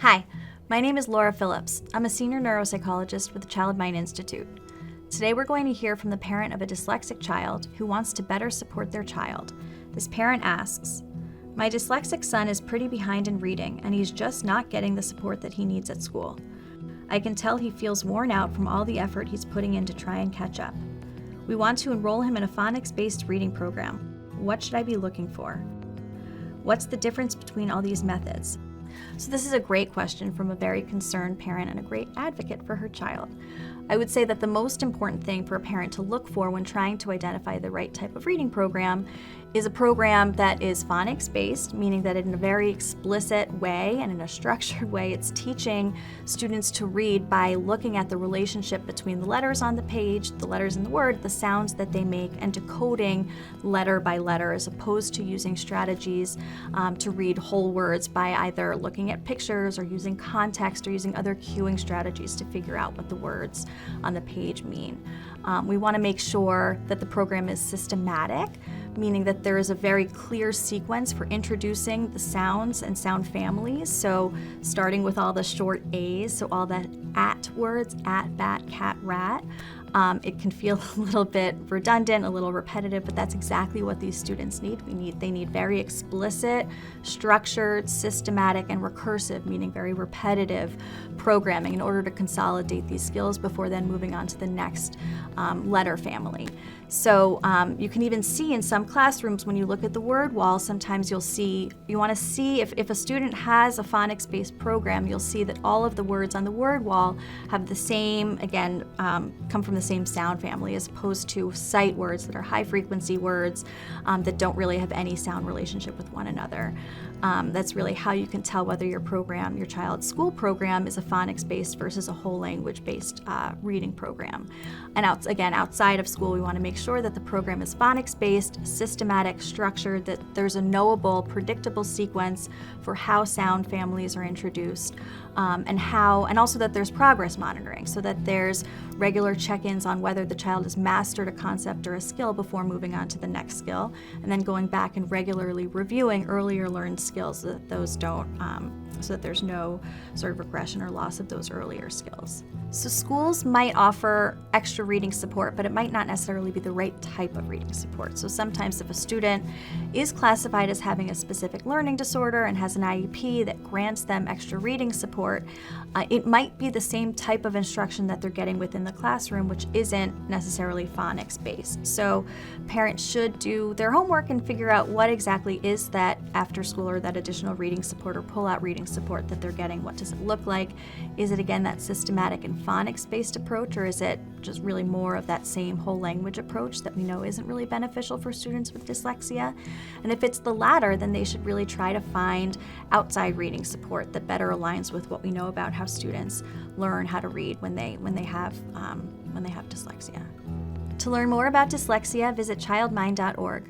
Hi, my name is Laura Phillips. I'm a senior neuropsychologist with the Child Mind Institute. Today we're going to hear from the parent of a dyslexic child who wants to better support their child. This parent asks, "My dyslexic son is pretty behind in reading and he's just not getting the support that he needs at school. I can tell he feels worn out from all the effort he's putting in to try and catch up. We want to enroll him in a phonics-based reading program. What should I be looking for? What's the difference between all these methods?" So this is a great question from a very concerned parent and a great advocate for her child. I would say that the most important thing for a parent to look for when trying to identify the right type of reading program is a program that is phonics-based, meaning that in a very explicit way and in a structured way, it's teaching students to read by looking at the relationship between the letters on the page, the letters in the word, the sounds that they make, and decoding letter by letter, as opposed to using strategies to read whole words by either looking at pictures or using context or using other cueing strategies to figure out what the words on the page mean. We want to make sure that the program is systematic, meaning that there is a very clear sequence for introducing the sounds and sound families. So starting with all the short A's, so all the at words, at, bat, cat, rat. It can feel a little bit redundant, a little repetitive, but that's exactly what these students need. They need very explicit, structured, systematic, and recursive, meaning very repetitive programming in order to consolidate these skills before then moving on to the next letter family. So you can even see in some classrooms when you look at the word wall, sometimes you want to see if a student has a phonics-based program, you'll see that all of the words on the word wall have the same, again, come from the same sound family, as opposed to sight words that are high-frequency words that don't really have any sound relationship with one another. That's really how you can tell whether your child's school program, is a phonics-based versus a whole language-based reading program. And outside of school, we want to make sure that the program is phonics-based, systematic, structured, that there's a knowable, predictable sequence for how sound families are introduced, and also that there's progress monitoring, so that there's regular check-ins on whether the child has mastered a concept or a skill before moving on to the next skill, and then going back and regularly reviewing earlier learned skills so that those don't, so that there's no sort of regression or loss of those earlier skills. So schools might offer extra reading support, but it might not necessarily be the right type of reading support. So sometimes if a student is classified as having a specific learning disorder and has an IEP that grants them extra reading support, it might be the same type of instruction that they're getting within the classroom, which isn't necessarily phonics-based. So parents should do their homework and figure out what exactly is that after school or that additional reading support or pull-out reading support that they're getting. What does it look like? Is it, again, that systematic and phonics-based approach, or is it just really more of that same whole language approach that we know isn't really beneficial for students with dyslexia? And if it's the latter, then they should really try to find outside reading support that better aligns with what we know about how students learn how to read when they have dyslexia. To learn more about dyslexia, visit childmind.org.